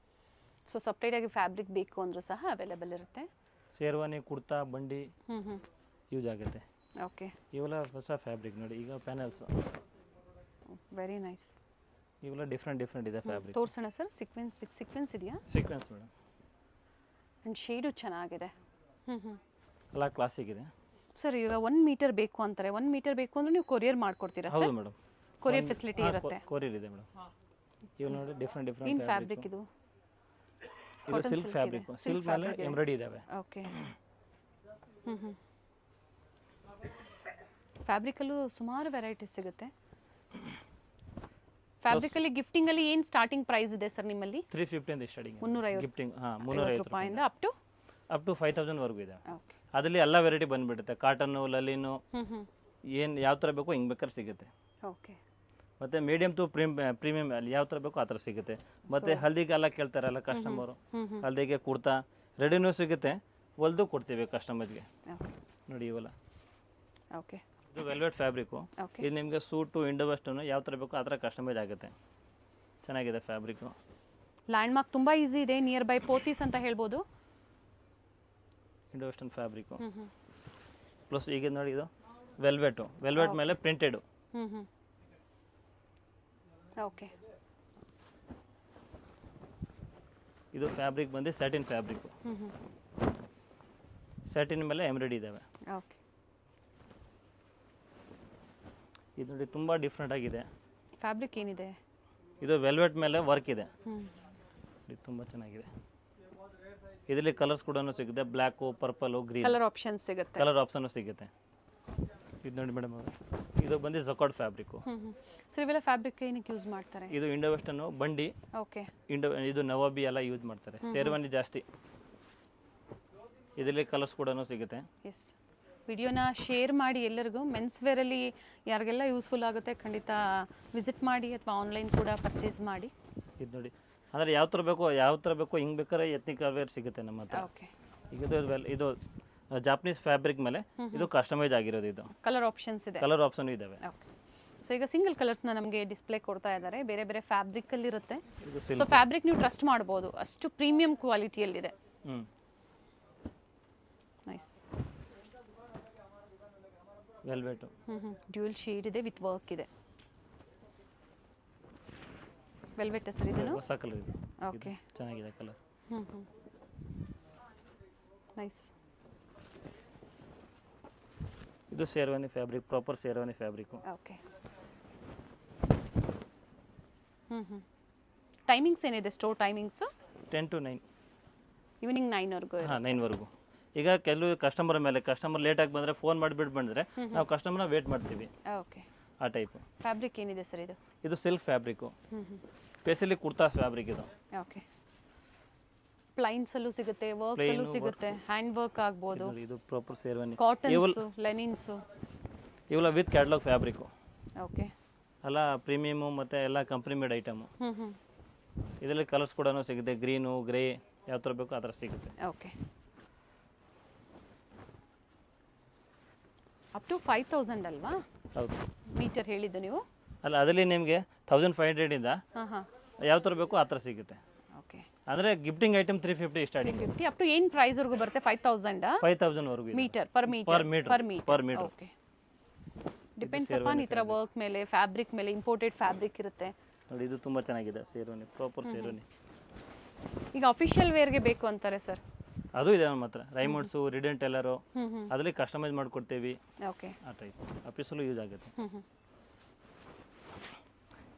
ಸೊ ಸಪ್ರೇಟಾಗಿ ಫ್ಯಾಬ್ರಿಕ್ ಬೇಕು ಅಂದರೂ ಸಹ ಅವೈಲೇಬಲ್ ಇರುತ್ತೆ. ಶೇರ್ವಾನಿ, ಕುರ್ತಾ, ಬಂಡಿ ಯೂಸ್ ಆಗುತ್ತೆ. ಓಕೆ, ಇವೆಲ್ಲ ಹೊಸ ಫ್ಯಾಬ್ರಿಕ್ ನೋಡಿ. ಈಗ ಪ್ಯಾನಲ್ಸ್ ವೆರಿ ನೈಸ್. ಇವೆಲ್ಲ ಡಿಫ್ರೆಂಟ್ ಇದೆ ಫ್ಯಾಬ್ರಿಕ್. ತೋರಿಸೋಣ ಸರ್. ಸೀಕ್ವೆನ್ಸ್ ವಿತ್ ಸೀಕ್ವೆನ್ಸ್ ಇದೆಯಾ? Sequence madam. ಆ್ಯಂಡ್ ಶೇಡು ಚೆನ್ನಾಗಿದೆ. ಎಲ್ಲ ಕ್ಲಾಸಿಕ್ ಇದೆ ಸರ್. ಈಗ 1 ಮೀಟರ್ ಬೇಕು ಅಂತಾರೆ. 1 ಮೀಟರ್ ಬೇಕು ಅಂದರೆ ನೀವು ಕೊರಿಯರ್ ಮಾಡ್ಕೊಡ್ತೀರಾ ಸರ್? ಹೌದು ಮೇಡಮ್, ಕೊರಿಯರ್ ಫೆಸಿಲಿಟಿ ಇರುತ್ತೆ. ಕೊರಿಯರ್ ಇದೆ ಮೇಡಮ್. ಇವು ನೋಡಿ ಡಿಫ್ರೆಂಟ್ ಏನು ಫ್ಯಾಬ್ರಿಕ್ ಇದು? ಇದು ಸಿಲ್ಕ್ ಫ್ಯಾಬ್ರಿಕ್. ಸಿಲ್ಕ್ ಮೇಲೆ ಎಂಬ್ರಾಯ್ಡಿ ಇದಾವೆ. ಓಕೆ. ಫ್ಯಾಬ್ರಿಕಲ್ಲೂ ಸುಮಾರು ವೆರೈಟೀಸ್ ಸಿಗುತ್ತೆ. ಫ್ಯಾಬ್ರಿಕಲ್ಲಿ ಗಿಫ್ಟಿಂಗಲ್ಲಿ ಏನು ಸ್ಟಾರ್ಟಿಂಗ್ ಪ್ರೈಸ್ ಇದೆ ಸರ್ ನಿಮ್ಮಲ್ಲಿ? 350 ಅಂತ ಸ್ಟಾರ್ಟಿಂಗ್. 350 ಗಿಫ್ಟಿಂಗ್. 350 ರೂಪಾಯಿಂದ ಅಪ್ ಟು 5000 ವರೆಗೂ ಇದೆ. ಓಕೆ. ಅದರಲ್ಲಿ ಎಲ್ಲ ವೆರೈಟಿ ಬಂದ್ಬಿಡುತ್ತೆ. ಕಾಟನ್ನು, ಲಲಿನು, ಏನು ಯಾವ ಥರ ಬೇಕೋ ಹಿಂಗೆ ಬೇಕಾದ್ರೆ ಸಿಗುತ್ತೆ. ಓಕೆ. ಮತ್ತು ಮೀಡಿಯಮ್ ಟು ಪ್ರೀಮಿಯಮ್ ಅಲ್ಲಿ ಯಾವ ಥರ ಬೇಕೋ ಆ ಥರ ಸಿಗುತ್ತೆ. ಮತ್ತು ಹಲ್ದಿಗೆಲ್ಲ ಕೇಳ್ತಾರಲ್ಲ ಕಸ್ಟಮರು, ಹಲ್ದಿಗೆ ಕುರ್ತಾ ರೆಡಿನೂ ಸಿಗುತ್ತೆ, ಹೊಲ್ದು ಕೊಡ್ತೀವಿ ಕಸ್ಟಮರ್ಗೆ. ನೋಡಿ ಇವೆಲ್ಲ. ಓಕೆ. ಇದು ವೆಲ್ವೆಟ್ ಫ್ಯಾಬ್ರಿಕ್ಕು. ಇದು ನಿಮಗೆ ಸೂಟು, ಇಂಡೋ ವೆಸ್ಟರ್ನು ಯಾವ ಥರ ಬೇಕೋ ಆ ಥರ ಕಸ್ಟಮೈಸ್ ಆಗುತ್ತೆ. ಚೆನ್ನಾಗಿದೆ ಫ್ಯಾಬ್ರಿಕ್ಕು. ಲ್ಯಾಂಡ್ ಮಾರ್ಕ್ ತುಂಬ ಈಸಿ ಇದೆ. ನಿಯರ್ ಬೈ ಪೋತೀಸ್ ಅಂತ ಹೇಳ್ಬೋದು. Indo western fabric. ಪ್ಲಸ್ ಈಗ ನೋಡಿ ಇದು ವೆಲ್ವೆಟ್ ಮೇಲೆ ಪ್ರಿಂಟೆಡು. ಓಕೆ. ಇದು ಫ್ಯಾಬ್ರಿಕ್ ಬಂದು ಸ್ಯಾಟಿನ್ ಫ್ಯಾಬ್ರಿಕ್ಕು. ಸ್ಯಾಟಿನ್ ಮೇಲೆ ಎಂಬ್ರಾಯ್ಡಿ ಇದ್ದಾವೆ. ಓಕೆ. ಇದು ನೋಡಿ ತುಂಬ ಡಿಫ್ರೆಂಟ್ ಆಗಿದೆ. ಫ್ಯಾಬ್ರಿಕ್ ಏನಿದೆ? ಇದು ವೆಲ್ವೆಟ್ ಮೇಲೆ ವರ್ಕ್ ಇದೆ. ಇದು ತುಂಬ ಚೆನ್ನಾಗಿದೆ. ಇದರಲ್ಲಿ ಕಲರ್ಸ್ ಕೂಡ ಸಿಗುತ್ತೆ. ಬ್ಲ್ಯಾಕು, ಪರ್ಪಲು, ಗ್ರೀನ್ ಕಲರ್ ಆಪ್ಷನ್ಸ್ ಸಿಗುತ್ತೆ. ಕಲರ್ ಆಪ್ಷನ್ ಸಿಗುತ್ತೆ. ಇದು ನೋಡಿ ಮೇಡಮ್, ಇದು ಬಂದು ಜಕಾರ್ಡ್ ಫ್ಯಾಬ್ರಿಕ್ಕು. ಸರ್ ಇವೆಲ್ಲ ಫ್ಯಾಬ್ರಿಕ್ ಏನಕ್ಕೆ ಯೂಸ್ ಮಾಡ್ತಾರೆ? ಇದು ಇಂಡೋ ವೆಸ್ಟರ್ನು, ಬಂಡಿ, ಓಕೆ, ಇದು ನವಾಬಿ ಎಲ್ಲ ಯೂಸ್ ಮಾಡ್ತಾರೆ. ಶೇರ್ವಾನಿ ಜಾಸ್ತಿ. ಇದರಲ್ಲಿ ಕಲರ್ಸ್ ಕೂಡ ಸಿಗುತ್ತೆ. ಎಸ್. ವಿಡಿಯೋನ ಶೇರ್ ಮಾಡಿ ಎಲ್ಲರಿಗೂ. ಮೆನ್ಸ್ ವೇರಲ್ಲಿ ಯಾರಿಗೆಲ್ಲ ಯೂಸ್ಫುಲ್ ಆಗುತ್ತೆ ಖಂಡಿತ ವಿಸಿಟ್ ಮಾಡಿ ಅಥವಾ ಆನ್ಲೈನ್ ಕೂಡ ಪರ್ಚೇಸ್ ಮಾಡಿ. ಇದು ನೋಡಿ, ಅಂದರೆ ಯಾವ ಥರ ಬೇಕೋ ಹಿಂಗೆ ಬೇಕಾದ್ರೆ ಎತ್ನಿಕ್ ವೇರ್ ಸಿಗುತ್ತೆ ನಮ್ಮ ಹತ್ರ. ಓಕೆ. ಈಗ ಇದು ಜಾಪನೀಸ್ ಫ್ಯಾಬ್ರಿಕ್ ಮೇಲೆ ಇದು ಕಸ್ಟಮೈಸ್ ಆಗಿರೋದು. ಇದು ಕಲರ್ ಆಪ್ಷನ್ಸ್ ಇದೆ. ಕಲರ್ ಆಪ್ಷನ್ ಇದಾವೆ. ಓಕೆ. ಸೊ ಈಗ ಸಿಂಗಲ್ ಕಲರ್ಸ್ನ ನಮಗೆ ಡಿಸ್ಪ್ಲೇ ಕೊಡ್ತಾ ಇದ್ದಾರೆ. ಬೇರೆ ಬೇರೆ ಫ್ಯಾಬ್ರಿಕಲ್ಲಿ ಇರುತ್ತೆ. ಸೊ ಫ್ಯಾಬ್ರಿಕ್ ನೀವು ಟ್ರಸ್ಟ್ ಮಾಡ್ಬೋದು, ಅಷ್ಟು ಪ್ರೀಮಿಯಂ ಕ್ವಾಲಿಟಿಯಲ್ಲಿದೆ. ನೈಸ್. ವೆಲ್ವೆಟ್ ಡ್ಯೂಯಲ್ ಶೇಡ್ ಇದೆ, ವಿತ್ ವರ್ಕ್ ಇದೆ. ವೆಲ್ವೆಟ್ ಹೆಸರು ಇದು? ಹೊಸ ಕಲರ್ ಇದು. ಓಕೆ, ಚೆನ್ನಾಗಿದೆ ಕಲರ್. ನೈಸ್. ಇದು sherwani fabric, proper sherwani fabric. Okay. Timings ಏನಿದೆ ಸ್ಟೋರ್ ಟೈಮಿಂಗ್ಸ್? 10 to 9. ಈವ್ನಿಂಗ್ 9ವರೆಗೂ. 9ವರೆಗೂ. ಈಗ ಕೆಲವು ಕಸ್ಟಮರ್ ಮೇಲೆ, ಕಸ್ಟಮರ್ ಲೇಟಾಗಿ ಬಂದರೆ ಫೋನ್ ಮಾಡಿಬಿಟ್ಟು ಬಂದರೆ ನಾವು ಕಸ್ಟಮರ್ನ ವೇಟ್ ಮಾಡ್ತೀವಿ. ಓಕೆ. ಆ ಟೈಪು. ಫ್ಯಾಬ್ರಿಕ್ ಏನಿದೆ ಸರ್ ಇದು? ಇದು silk fabric. Specially kurta fabric ಇದು. ಓಕೆ. ಪ್ಲೈನ್ಸ್ ಅಲ್ಲೂ ಸಿಗುತ್ತೆ, ವರ್ಕ್ ಅಲ್ಲೂ ಸಿಗುತ್ತೆ, ಹ್ಯಾಂಡ್ ವರ್ಕ್ ಆಗ್ಬೋದು. ಇದು ಪ್ರಾಪರ್ ಶೇರ್ವಾನಿ. ಕಾಟನ್ಸ್, ಲೆನಿನ್ಸ್ ಇವೆಲ್ಲ ವಿತ್ ಕ್ಯಾಟಲಾಗ್ ಫ್ಯಾಬ್ರಿಕ್ಕು. ಓಕೆ. ಎಲ್ಲ ಪ್ರೀಮಿಯಮು ಮತ್ತು ಎಲ್ಲ ಕಂಪ್ನಿ ಮೇಡ್ ಐಟಮು. ಇದರಲ್ಲಿ ಕಲರ್ಸ್ ಕೂಡ ಸಿಗುತ್ತೆ. ಗ್ರೀನು, ಗ್ರೇ ಯಾವ ಥರ ಬೇಕೋ ಆ ಥರ ಸಿಗುತ್ತೆ. ಓಕೆ. ಅಪ್ ಟು 5000 ಅಲ್ವಾ? ಹೌದು. ಮೀಟರ್ ಹೇಳಿದ್ದು ನೀವು? ಅಲ್ಲ, ಅದರಲ್ಲಿ ನಿಮಗೆ 1500 ಇಂದ ಯಾವ ಥರ ಬೇಕೋ ಆ ಥರ ಸಿಗುತ್ತೆ. ಓಕೆ. ಅಂದರೆ gifting item 350 starting. 350 up to ಏನು ಪ್ರೈಸ್ವರೆಗೂ ಬರುತ್ತೆ? 5000 ವರೆಗೂ. Metre per metre. Okay. Depends upon ಈ ಥರ ವರ್ಕ್ ಮೇಲೆ, ಫ್ಯಾಬ್ರಿಕ್ ಮೇಲೆ. ಇಂಪೋರ್ಟೆಡ್ ಫ್ಯಾಬ್ರಿಕ್ ಇರುತ್ತೆ ನೋಡಿ. ಇದು ತುಂಬ ಚೆನ್ನಾಗಿದೆ ಶೇರ್ವಾನಿ, ಪ್ರಾಪರ್ ಶೇರ್ವಾನಿ. ಈಗ ಅಫಿಷಿಯಲ್ ವೇರ್ಗೆ ಬೇಕು ಅಂತಾರೆ ಸರ್? ಅದು ಇದೆ ನಮ್ಮ ಹತ್ರ. ರೈಮಂಡ್ಸು, ರಿಡನ್ ಟೈಲರು, ಅದರಲ್ಲಿ ಕಸ್ಟಮೈಸ್ ಮಾಡಿಕೊಡ್ತೀವಿ. ಓಕೆ. ಆ ಟೈಪ್ ಆಫೀಸಲ್ಲೂ ಯೂಸ್ ಆಗುತ್ತೆ.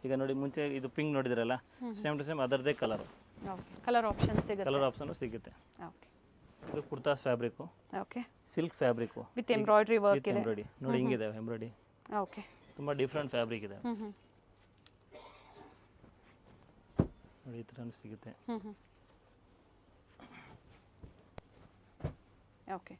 ಈಗ ನೋಡಿ, ಮುಂಚೆ ಇದು ಪಿಂಕ್ ನೋಡಿದ್ರಲ್ಲ, ಸೇಮ್ ಟು ಸೇಮ್ ಅದರದೇ ಕಲರು. ಓಕೆ. ಕಲರ್ ಆಪ್ಷನ್ ಸಿಗುತ್ತೆ. ಕಲರ್ ಆಪ್ಷನ್ ಸಿಗುತ್ತೆ. ಓಕೆ. ಇದು kurtas fabric. Okay. Silk fabric with embroidery work ಇದೆ. ಎಂಬ್ರಾಯ್ಡಿ ನೋಡಿ, ಹಿಂಗಿದೆ ಎಂಬ್ರಾಯ್ಡಿ. ಓಕೆ. ತುಂಬ ಡಿಫ್ರೆಂಟ್ ಫ್ಯಾಬ್ರಿಕ್ ಇದೆ ನೋಡಿ. ಈ ಥರ ಸಿಗುತ್ತೆ. ಓಕೆ.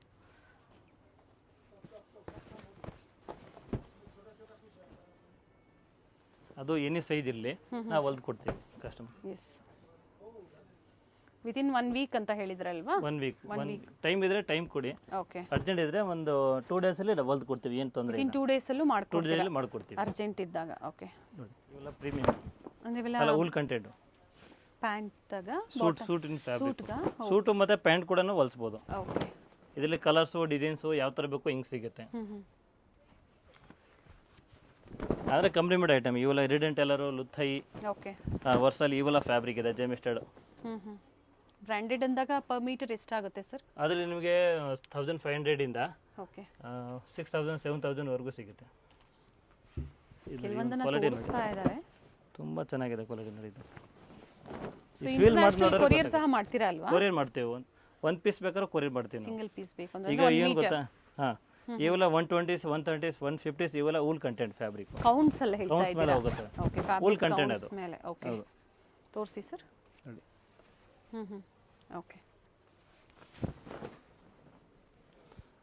ಅದು ಎನಿ ಸೈಜ್ ಇರಲಿ ನಾವು ಹೊಲ್ದು ಕೊಡ್ತೀವಿ ಕಸ್ಟಮರ್. ಎಸ್, ವಿತಿನ್ 1 ವೀಕ್ ಅಂತ ಹೇಳಿದ್ರಲ್ವಾ? 1 ವೀಕ್ ಟೈಮ್ ಇದ್ರೆ ಟೈಮ್ ಕೊಡಿ, ಓಕೆ. ಅರ್ಜೆಂಟ್ ಇದ್ರೆ ಒಂದು 2 ಡೇಸಲ್ಲಿ ಹೊಲ್ದು ಕೊಡ್ತೀವಿ, ಏನು ತೊಂದರೆ ಇಲ್ಲ. 2 ಡೇಸಲ್ಲೂ 2 ಡೇಸಲ್ಲಿ ಮಾಡ್ಕೊಡ್ತೀವಿ ಅರ್ಜೆಂಟ್ ಇದ್ದಾಗ. ಓಕೆ, ನೋಡಿ ಇವೆಲ್ಲ ಪ್ರೀಮಿಯಂ ಅಂದ್ರೆ ಇವೆಲ್ಲ ಅಲ್ಲ ಊಲ್ ಕಂಟೆಂಟ್. ಪ್ಯಾಂಟ್ಗ, ಸೂಟಿನ ಫ್ಯಾಬ್ರಿಕ್, ಸೂಟ್ಗ. ಸೂಟು ಮತ್ತು ಪ್ಯಾಂಟ್ ಕೂಡ ಹೊಲ್ಸ್ಬೋದು. ಓಕೆ, ಇದರಲ್ಲಿ ಕಲರ್ಸು ಡಿಸೈನ್ಸು ಯಾವ ಥರ ಬೇಕೋ ಹಿಂಗೆ ಸಿಗುತ್ತೆ. ಆದರೆ ಕಂಪ್ನಿ ಮೇಡ್ ಐಟಮ್ ಇವೆಲ್ಲ ಇರಿಡೆಂಟ್ ಎಲ್ಲರು ಲುಥೈ ಓಕೆ. ವರ್ಸಲ್ ಇವೆಲ್ಲ ಫ್ಯಾಬ್ರಿಕ್ ಇದೆ ಜೆಮಿಸ್ಟೆಡ್. ಬ್ರ್ಯಾಂಡೆಡ್ ಅಂದಾಗ ಪರ್ ಮೀಟರ್ ಎಷ್ಟಾಗುತ್ತೆ ಸರ್? ಅದರಲ್ಲಿ ನಿಮಗೆ 1500 ಇಂದ ಓಕೆ 6000 7000 ವರೆಗೂ ಸಿಗುತ್ತೆ. ಕೆಲವೊಂದನ್ನ ತೋರಿಸ್ತಾ ಇದ್ದಾರೆ, ತುಂಬ ಚೆನ್ನಾಗಿದೆ ಕ್ವಾಲಿಟಿ ನೋಡಿ. ಇದು ಸೊ ಇಂಟರ್ನ್ಯಾಷನಲ್ ಕೊರಿಯರ್ ಸಹ ಮಾಡ್ತೀರಾ ಅಲ್ವಾ? ಕೊರಿಯರ್ ಮಾಡ್ತೇವೆ, ಒಂದು ಪೀಸ್ ಬೇಕಾದ್ರೆ ಕೊರಿಯರ್ ಮಾಡ್ತೀವಿ. ಸಿಂಗಲ್ ಪೀಸ್ ಬೇಕು ಅಂದ್ರೆ ಈಗ ಏನು ಗೊತ್ತಾ, ಹಾಂ ಇವೆಲ್ಲ 120s 130s 150s ಇವೆಲ್ಲ ಊಲ್ ಕಂಟೆಂಟ್ ಫ್ಯಾಬ್ರಿಕ್. ಕೌಂಟ್ಸ್ ಎಲ್ಲ ಹೇಳ್ತಾ ಕೌಂಟ್ಸ್ ಮೇಲೆ ಇದ್ದೀರಾ? ಹೋಗುತ್ತೆ. Okay, wool fabric content counts ಅದು ಮೇಲೆ. ಓಕೆ, ಹೌದು ತೋರಿಸಿ ಸರ್. ನೋಡಿ. ಓಕೆ,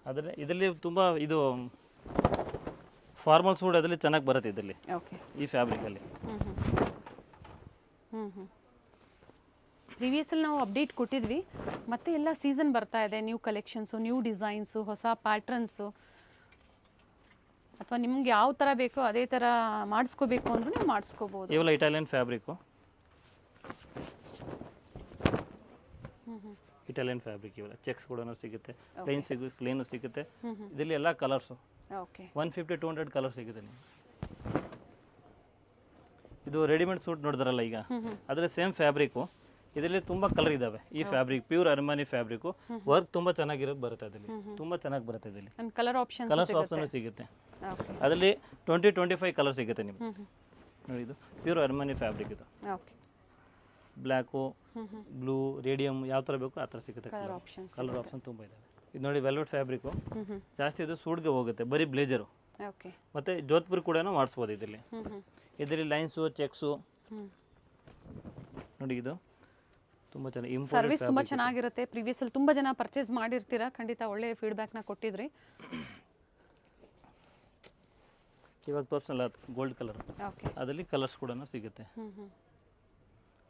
ಆದರೆ ಇದರಲ್ಲಿ ತುಂಬ ಇದು ಫಾರ್ಮಲ್ ಸೂಟ್ ಅದರಲ್ಲಿ ಚೆನ್ನಾಗಿ ಬರುತ್ತೆ ಇದರಲ್ಲಿ, ಓಕೆ. ಈ ಫ್ಯಾಬ್ರಿಕಲ್ಲಿ. ಪ್ರಿವಿಯಸಲ್ಲಿ ನಾವು ಅಪ್ಡೇಟ್ ಕೊಟ್ಟಿದ್ವಿ, ಮತ್ತೆ ಎಲ್ಲ ಸೀಸನ್ ಬರ್ತಾ ಇದೆ, ನ್ಯೂ ಕಲೆಕ್ಷನ್ಸು, ನ್ಯೂ ಡಿಸೈನ್ಸು, ಹೊಸ ಪ್ಯಾಟ್ರನ್ಸು, ಅಥವಾ ನಿಮ್ಗೆ ಯಾವ ಥರ ಬೇಕೋ ಅದೇ ಥರ ಮಾಡಿಸ್ಕೋಬೇಕು ಅಂದ್ರೂ ನೀವು ಮಾಡಿಸ್ಕೋಬೋದು. ಇವೆಲ್ಲ ಇಟಾಲಿಯನ್ ಫ್ಯಾಬ್ರಿಕ್ಕು, ಇಟಾಲಿಯನ್ ಫ್ಯಾಬ್ರಿಕ್ ಇವೆಲ್ಲ ಚೆಕ್ಸ್ ಕೂಡ ಸಿಗುತ್ತೆ, ಪ್ಲೇನು ಸಿಗುತ್ತೆ. ಇದರಲ್ಲಿ ಎಲ್ಲ ಕಲರ್ಸು ಓಕೆ 150-200 ಕಲರ್ ಸಿಗುತ್ತೆ ನಿಮಗೆ. ಇದು ರೆಡಿಮೇಡ್ ಸೂಟ್ ನೋಡಿದ್ರಲ್ಲ ಈಗ, ಅದರಲ್ಲಿ ಸೇಮ್ ಫ್ಯಾಬ್ರಿಕ್ಕು, ಇದರಲ್ಲಿ ತುಂಬ ಕಲರ್ ಇದಾವೆ. ಈ ಫ್ಯಾಬ್ರಿಕ್ ಪ್ಯೂರ್ ಅರ್ಮಾನಿ ಫ್ಯಾಬ್ರಿಕ್ಕು, ವರ್ಕ್ ತುಂಬ ಚೆನ್ನಾಗಿರೋದು ಬರುತ್ತೆ ಅದರಲ್ಲಿ, ತುಂಬ ಚೆನ್ನಾಗಿ ಬರುತ್ತೆ ಇದರಲ್ಲಿ. ಕಲರ್ ಆಪ್ಷನ್ಸ್ ಸಿಗುತ್ತೆ. ಅದರಲ್ಲಿ 20-25 ಕಲರ್ ಸಿಗುತ್ತೆ ನಿಮಗೆ. ನೋಡಿ ಇದು ಪ್ಯೂರ್ ಅರ್ಮಾನಿ ಫ್ಯಾಬ್ರಿಕ್, ಇದು ಓಕೆ. ಬ್ಲ್ಯಾಕು, ಬ್ಲೂ, ರೇಡಿಯಮ್ ಯಾವ ಥರ ಬೇಕು ಆ ಥರ ಸಿಗುತ್ತೆ. ಕಲರ್ ಆಪ್ಷನ್ ತುಂಬ ಇದಾವೆ. ಇದು ನೋಡಿ ವೆಲ್ವೆಟ್ ಫ್ಯಾಬ್ರಿಕ್ಕು, ಜಾಸ್ತಿ ಇದು ಸೂಟ್ಗೆ ಹೋಗುತ್ತೆ, ಬರೀ ಬ್ಲೇಜರು. ಓಕೆ, ಮತ್ತು ಜೋಧ್ಪುರ್ ಕೂಡ ಮಾಡಿಸ್ಬೋದು ಇದರಲ್ಲಿ. ಇದರಲ್ಲಿ ಲೈನ್ಸು ಚೆಕ್ಸು ನೋಡಿ, ಇದು ತುಂಬ ಚೆನ್ನಾಗಿ ಸರ್ವಿಸ್ ತುಂಬ ಚೆನ್ನಾಗಿರುತ್ತೆ. ಪ್ರಿವಿಯಸಲ್ಲಿ ತುಂಬ ಜನ ಪರ್ಚೇಸ್ ಮಾಡಿರ್ತೀರಾ, ಖಂಡಿತ ಒಳ್ಳೆ ಫೀಡ್ಬ್ಯಾಕ್ನ ಕೊಟ್ಟಿದ್ರಿ. ಇವಾಗ ತೋರಿಸಲ್ಲ ಗೋಲ್ಡ್ ಕಲರ್, ಓಕೆ. ಅದರಲ್ಲಿ ಕಲರ್ಸ್ ಕೂಡ ಸಿಗುತ್ತೆ.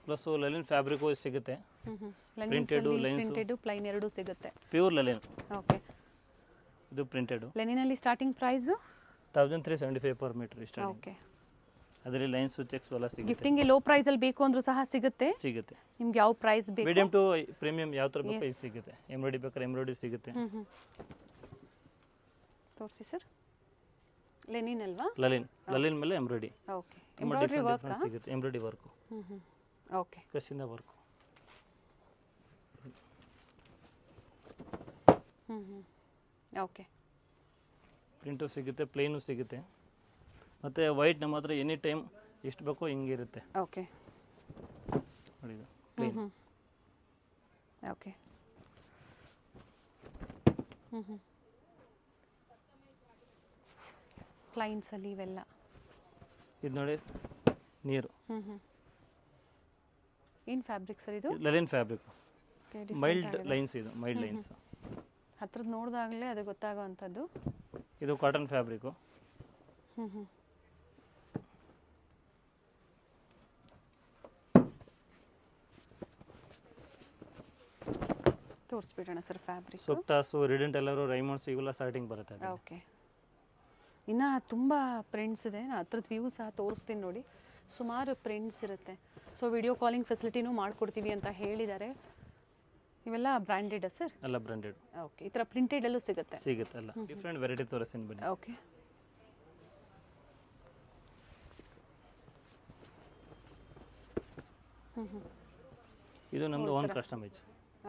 ಪ್ಲಸ್ ಲಲಿನ್ ಫ್ಯಾಬ್ರಿಕ್ ಸಿಗುತ್ತೆ, ಪ್ರಿಂಟೆಡ್ ಪ್ಲೈನ್ ಎರಡೂ ಸಿಗುತ್ತೆ. Pure linen. ಓಕೆ, ಇದು ಪ್ರಿಂಟೆಡ್. ಲೆನಿನಲ್ಲಿ ಸ್ಟಾರ್ಟಿಂಗ್ ಪ್ರೈಸ್ 1375 ಪರ್ ಮೀಟರ್ ಇಷ್ಟ. ಓಕೆ, ಅದರಲ್ಲಿ ಲೈನ್ಸು ಚೆಕ್ಸ್ ಎಲ್ಲ ಸಿಗುತ್ತೆ. ಗಿಫ್ಟಿಂಗ್ಗೆ ಲೋ ಪ್ರೈಸಲ್ಲಿ ಬೇಕು ಅಂದ್ರೂ ಸಹ ಸಿಗುತ್ತೆ. ನಿಮ್ಗೆ ಯಾವ ಪ್ರೈಸ್ ಬೇಕು, ಮೀಡಿಯಂ ಟು ಪ್ರೀಮಿಯಂ ಯಾವ ಥರ ಬೇಕು ಸಿಗುತ್ತೆ. ಎಂಬ್ರಾಯ್ಡಿ ಬೇಕಾದ್ರೆ ಎಂಬ್ರಾಯ್ಡಿ ಸಿಗುತ್ತೆ. ತೋರಿಸಿ ಸರ್. ಲೆನಿನ್ ಅಲ್ವಾ? ಲಲಿನ್ ಮೇಲೆ ಎಂಬ್ರಾಯ್ಡಿ. ಓಕೆ, ಎಂಬ್ರಾಯ್ಡ್ರಿ ವರ್ಕ್ ಸಿಗುತ್ತೆ. ಎಂಬ್ರಾಯ್ಡಿ ವರ್ಕು, ಓಕೆ, ಕಸಿಂದ ವರ್ಕು. ಓಕೆ, ಪ್ರಿಂಟು ಸಿಗುತ್ತೆ, ಪ್ಲೇನು ಸಿಗುತ್ತೆ. ಮತ್ತು ವೈಟ್ ನಮ್ಮ ಹತ್ರ ಎನಿ ಟೈಮ್ ಎಷ್ಟು ಬೇಕೋ ಹಿಂಗಿರುತ್ತೆ. ಓಕೆ, ನೋಡಿ ಇದು ಪ್ಲೇನ್. ಓಕೆ, ಪ್ಲೈನ್ಸಲ್ಲಿ ಇವೆಲ್ಲ. ಇದು ನೋಡಿ ನೀರು. ಏನು ಫ್ಯಾಬ್ರಿಕ್ ಸರ್ ಇದು? Linen fabric, mild lines. ಇದು ಮೈಲ್ಡ್ ಲೈನ್ಸ್. ಹತ್ರದ್ದು ನೋಡಿದಾಗಲೇ ಅದು ಗೊತ್ತಾಗೋವಂಥದ್ದು. ಇದು ಕಾಟನ್ ಫ್ಯಾಬ್ರಿಕ್ಕು. ತೋರಿಸ್ಬಿಡೋಣ ಸರ್ ಫ್ಯಾಬ್ರಿಕ್. ಸೊಪ್ಟಾಸು, ರಿಡೆಂಟ್ ಎಲ್ಲರೂ, ರೈಮಂಡ್ಸ್ ಇವೆಲ್ಲ ಸ್ಟಾರ್ಟಿಂಗ್ ಬರುತ್ತೆ. ಓಕೆ, ಇನ್ನು ತುಂಬ ಪ್ರಿಂಟ್ಸ್ ಇದೆ. ನಾನು ಹತ್ರದ್ದು ವ್ಯೂ ಸಹ ತೋರಿಸ್ತೀನಿ ನೋಡಿ. ಸುಮಾರು ಪ್ರಿಂಟ್ಸ್ ಇರುತ್ತೆ. ಸೊ ವಿಡಿಯೋ ಕಾಲಿಂಗ್ ಫೆಸಿಲಿಟಿನೂ ಮಾಡಿಕೊಡ್ತೀವಿ ಅಂತ ಹೇಳಿದ್ದಾರೆ. ಇವೆಲ್ಲ ಬ್ರ್ಯಾಂಡೆಡ್ ಸರ್? ಎಲ್ಲ ಬ್ರ್ಯಾಂಡೆಡ್. ಓಕೆ, ಈ ಥರ ಪ್ರಿಂಟೆಡಲ್ಲೂ ಸಿಗುತ್ತೆ? ಎಲ್ಲ ಡಿಫ್ರೆಂಟ್ ವೆರೈಟಿ ತೋರಿಸ್ತೀನಿ ಬನ್ನಿ. ಓಕೆ, ಇದು ನಮ್ಮದು ಓನ್ ಕಸ್ಟಮೈಸ್.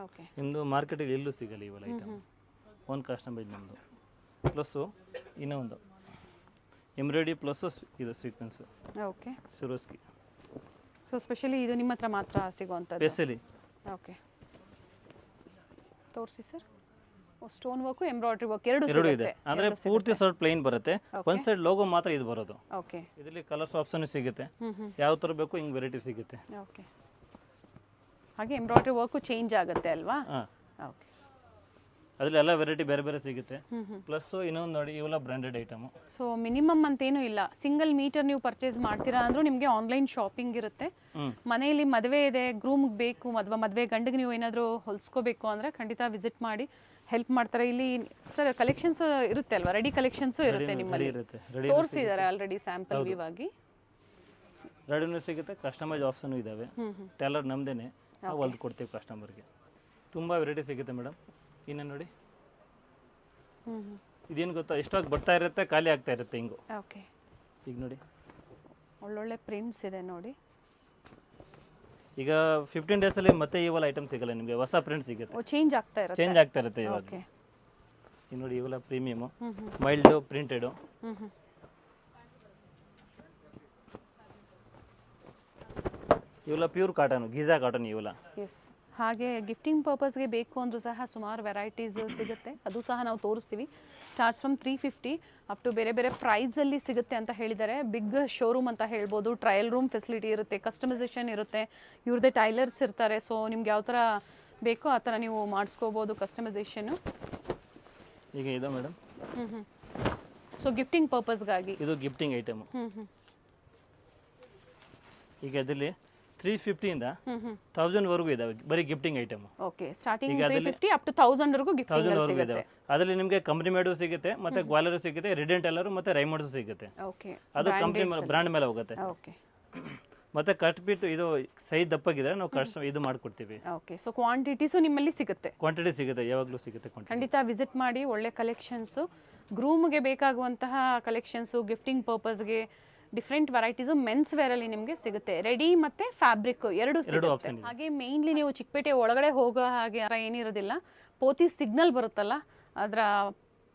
ಓಕೆ, ನಿಮ್ಮದು ಮಾರ್ಕೆಟಿಗೆ ಎಲ್ಲೂ ಸಿಗಲ್ಲ ಇವೆಲ್ಲ ಐಟಮ್. ಓನ್ ಕಸ್ಟಮೈಸ್ ನಮ್ಮದು. ಪ್ಲಸ್ಸು ಇನ್ನೊಂದು ಎಂಬ್ರಾಯ್ಡಿ ಪ್ಲಸ್ಸು ಇದು ಸೀಕ್ವೆನ್ಸು. ಓಕೆ, ಸಿರೋಸ್ಕಿ. ಸೊ ಸ್ಪೆಷಲಿ ಇದು ನಿಮ್ಮ ಹತ್ರ ಮಾತ್ರ ಸಿಗುವಂಥದ್ದು? ಸ್ಪೆಷಲಿ. ಓಕೆ, ತೋರಿಸಿ sir. Stone work, embroidery work ಎರಡು ಇದೆ. ಅಂದರೆ ಪೂರ್ತಿ ಸೈಡ್ ಪ್ಲೇನ್ ಬರುತ್ತೆ, ಒಂದು ಸೈಡ್ ಲೋಗೋ ಮಾತ್ರ ಇದು ಬರೋದು. ಓಕೆ, ಇದರಲ್ಲಿ ಕಲರ್ಸ್ ಆಪ್ಷನ್ ಸಿಗುತ್ತೆ, ಯಾವ ಥರ ಬೇಕು ಹಿಂಗೆ ವೆರೈಟಿ ಸಿಗುತ್ತೆ. ಓಕೆ, ಹಾಗೆ ಎಂಬ್ರಾಯ್ಡ್ರಿ ವರ್ಕು ಚೇಂಜ್ ಆಗುತ್ತೆ ಅಲ್ವಾ? ಹಾಂ, ಓಕೆ. ಅದ್ರಲ್ಲಿ ಎಲ್ಲ ವೆರೈಟಿ ಬೇರೆ ಬೇರೆ ಸಿಗುತ್ತೆ. ಪ್ಲಸ್ ಇನ್ನೊಂದು ನೋಡಿ ಇವೆಲ್ಲ ಬ್ರ್ಯಾಂಡೆಡ್ ಐಟಮು. ಸೊ ಮಿನಿಮಮ್ ಅಂತೇನು ಇಲ್ಲ, ಸಿಂಗಲ್ ಮೀಟರ್ ನೀವು ಪರ್ಚೇಸ್ ಮಾಡ್ತೀರಾ ಅಂದ್ರೂ ನಿಮಗೆ ಆನ್ಲೈನ್ ಶಾಪಿಂಗ್ ಇರುತ್ತೆ. ಮನೆಯಲ್ಲಿ ಮದುವೆ ಇದೆ, ಗ್ರೂಮ್ಗೆ ಬೇಕು, ಮದುವೆ ಗಂಡಿಗೆ ನೀವು ಏನಾದರೂ ಹೊಲಿಸ್ಕೋಬೇಕು ಅಂದರೆ ಖಂಡಿತ ವಿಸಿಟ್ ಮಾಡಿ ಹೆಲ್ಪ್ ಮಾಡ್ತಾರೆ. ಇಲ್ಲಿ ಸರ್ ಕಲೆಕ್ಷನ್ಸ್ ಇರುತ್ತೆ ಅಲ್ವಾ, ರೆಡಿ ಕಲೆಕ್ಷನ್ಸು ಇರುತ್ತೆ ನಿಮ್ಮಲ್ಲಿ, ತೋರಿಸಿದ್ದಾರೆ ಆಲ್ರೆಡಿ ಸ್ಯಾಂಪಲ್ ವ್ಯೂ ಆಗಿ. ರೆಡಿನೂ ಸಿಗುತ್ತೆ, ಕಸ್ಟಮೈಸ್ ಆಪ್ಷನ್ ಇದ್ದಾವೆ. ಟೈಲರ್ ನಮ್ದೇನೆ ಹೊಲ್ದು ಕೊಡ್ತೀವಿ ಕಸ್ಟಮರ್ಗೆ. ತುಂಬ ವೆರೈಟಿ ಸಿಗುತ್ತೆ ಮೇಡಮ್. ಇನ್ನು ನೋಡಿ ಇದೇನು ಗೊತ್ತಾ, ಎಷ್ಟೊತ್ತು ಬರ್ತಾ ಇರುತ್ತೆ, ಖಾಲಿ ಆಗ್ತಾ ಇರುತ್ತೆ ಹಿಂಗು. ಓಕೆ, ಈಗ ನೋಡಿ ಒಳ್ಳೊಳ್ಳೆ ಪ್ರಿಂಟ್ಸ್ ಇದೆ ನೋಡಿ. ಈಗ 15 ಡೇಸಲ್ಲಿ ಮತ್ತೆ ಇವೆಲ್ಲ ಐಟಮ್ ಸಿಗಲ್ಲ ನಿಮಗೆ, ಹೊಸ ಪ್ರಿಂಟ್ ಸಿಗುತ್ತೆ, ಚೇಂಜ್ ಆಗ್ತಾ ಇರುತ್ತೆ. ಚೇಂಜ್ ಆಗ್ತಾ ಇರುತ್ತೆ ಇವಾಗ. ಓಕೆ, ಈಗ ನೋಡಿ ಇವೆಲ್ಲ ಪ್ರೀಮಿಯಮು, ಮೈಲ್ಡು ಪ್ರಿಂಟೆಡು. ಇವೆಲ್ಲ ಪ್ಯೂರ್ ಕಾಟನ್, ಗೀಜಾ ಕಾಟನ್ ಇವೆಲ್ಲ. ಎಸ್, ಹಾಗೆ ಗಿಫ್ಟಿಂಗ್ ಪರ್ಪಸ್ಗೆ ಬೇಕು ಅಂದರೂ ಸಹ ಸುಮಾರು ವೆರೈಟೀಸ್ ಸಿಗುತ್ತೆ, ಅದು ಸಹ ನಾವು ತೋರಿಸ್ತೀವಿ. ಸ್ಟಾರ್ಟ್ಸ್ ಫ್ರಮ್ 350 ಅಪ್ ಟು ಬೇರೆ ಬೇರೆ ಪ್ರೈಸಲ್ಲಿ ಸಿಗುತ್ತೆ ಅಂತ ಹೇಳಿದ್ದಾರೆ. ಬಿಗ್ ಶೋರೂಮ್ ಅಂತ ಹೇಳ್ಬೋದು, ಟ್ರಯಲ್ ರೂಮ್ ಫೆಸಿಲಿಟಿ ಇರುತ್ತೆ, ಕಸ್ಟಮೈಸೇಷನ್ ಇರುತ್ತೆ, ಇವ್ರದ್ದೇ ಟೈಲರ್ಸ್ ಇರ್ತಾರೆ. ಸೊ ನಿಮ್ಗೆ ಯಾವ ಥರ ಬೇಕೋ ಆ ಥರ ನೀವು ಮಾಡಿಸ್ಕೋಬೋದು ಕಸ್ಟಮೈಸೇಷನ್ನು. ಈಗ ಇದೆ ಮೇಡಮ್. ಸೊ ಗಿಫ್ಟಿಂಗ್ ಪರ್ಪಸ್ಗಾಗಿ ಇದು ಗಿಫ್ಟಿಂಗ್ ಐಟಮು. ಈಗ ಅದರಲ್ಲಿ 350 ಇಂದ 1000 ವರೆಗೂ ಇದಾವೆ ಬರೀ gifting item. Okay, starting 350 up to 1000 ವರೆಗೂ ಗಿಫ್ಟಿಂಗ್ ಸಿಗುತ್ತೆ. ಅದರಲ್ಲಿ ನಿಮಗೆ ಕಂಪನಿ ಮೇಡು ಸಿಗುತ್ತೆ, ಮತ್ತೆ ಗ್ವಾಲರು ಸಿಗುತ್ತೆ, ರಿಡೆಂಟ್ ಎಲ್ಲರೂ ಮತ್ತೆ ರೈಮಂಡ್ಸ್ ಸಿಗುತ್ತೆ. ಓಕೆ, ಅದು ಕಂಪನಿ ಬ್ರ್ಯಾಂಡ್ ಮೇಲೆ ಹೋಗುತ್ತೆ. ಓಕೆ, ಮತ್ತೆ ಕಟ್ ಬಿಟ್ಟು ಇದು ಸೈಜ್ ದಪ್ಪಾಗಿದ್ರೆ ನಾವು ಕಟ್ ಇದು ಮಾಡ್ಕೊಡ್ತೀವಿ. ಓಕೆ, ಸೊ ಕ್ವಾಂಟಿಟೀಸು ನಿಮ್ಮಲ್ಲಿ ಸಿಗುತ್ತೆ, ಕ್ವಾಂಟಿಟಿ ಸಿಗುತ್ತೆ, ಯಾವಾಗಲೂ ಸಿಗುತ್ತೆ ಕ್ವಾಂಟಿಟಿ. ಖಂಡಿತ ವಿಸಿಟ್ ಮಾಡಿ. ಒಳ್ಳೆ ಕಲೆಕ್ಷನ್ಸು, ಗ್ರೂಮ್ಗೆ ಬೇಕಾಗುವಂತಹ ಕಲೆಕ್ಷನ್ಸು, ಗಿಫ್ಟಿಂಗ್ ಪರ್ಪಸ್ಗೆ ಡಿಫ್ರೆಂಟ್ ವೆರೈಟೀಸು ಮೆನ್ಸ್ ವೇರಲ್ಲಿ ನಿಮಗೆ ಸಿಗುತ್ತೆ. ರೆಡಿ ಮತ್ತು ಫ್ಯಾಬ್ರಿಕ್ ಎರಡು ಸಿಗುತ್ತೆ. ಹಾಗೆ ಮೇಯ್ನ್ಲಿ ನೀವು ಚಿಕ್ಕಪೇಟೆ ಒಳಗಡೆ ಹೋಗೋ ಹಾಗೆ ಏನಿರೋದಿಲ್ಲ, ಪೋತಿ ಸಿಗ್ನಲ್ ಬರುತ್ತಲ್ಲ ಅದರ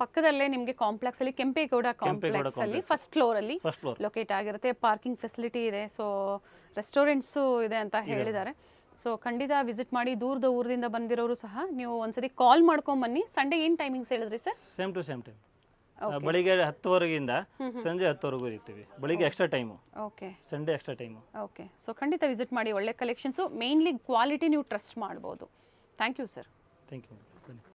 ಪಕ್ಕದಲ್ಲೇ ನಿಮಗೆ ಕಾಂಪ್ಲೆಕ್ಸಲ್ಲಿ, ಕೆಂಪೇಗೌಡ ಕಾಂಪ್ಲೆಕ್ಸಲ್ಲಿ ಫಸ್ಟ್ ಫ್ಲೋರಲ್ಲಿ ಲೊಕೇಟ್ ಆಗಿರುತ್ತೆ. ಪಾರ್ಕಿಂಗ್ ಫೆಸಿಲಿಟಿ ಇದೆ, ಸೊ ರೆಸ್ಟೋರೆಂಟ್ಸು ಇದೆ ಅಂತ ಹೇಳಿದ್ದಾರೆ. ಸೊ ಖಂಡಿತ ವಿಸಿಟ್ ಮಾಡಿ. ದೂರದ ಊರಿಂದ ಬಂದಿರೋರು ಸಹ ನೀವು ಒಂದ್ಸತಿ ಕಾಲ್ ಮಾಡ್ಕೊಂಬನ್ನಿ. ಸಂಡೇ ಏನು ಟೈಮಿಂಗ್ಸ್ ಹೇಳಿದ್ರಿ sir? Same to same time, ಬೆಳಿಗ್ಗೆ 10ವರೆಗಿಂದ ಸಂಜೆ 10ವರೆಗೂ ಇರ್ತೀವಿ. ಬೆಳಿಗ್ಗೆ extra time, okay, Sunday extra time. Okay, so ಖಂಡಿತ ವಿಸಿಟ್ ಮಾಡಿ. ಒಳ್ಳೆ ಕಲೆಕ್ಷನ್ಸು, ಮೇಯ್ನ್ಲಿ ಕ್ವಾಲಿಟಿ ನೀವು ಟ್ರಸ್ಟ್ ಮಾಡ್ಬೋದು. Thank you sir. Thank you.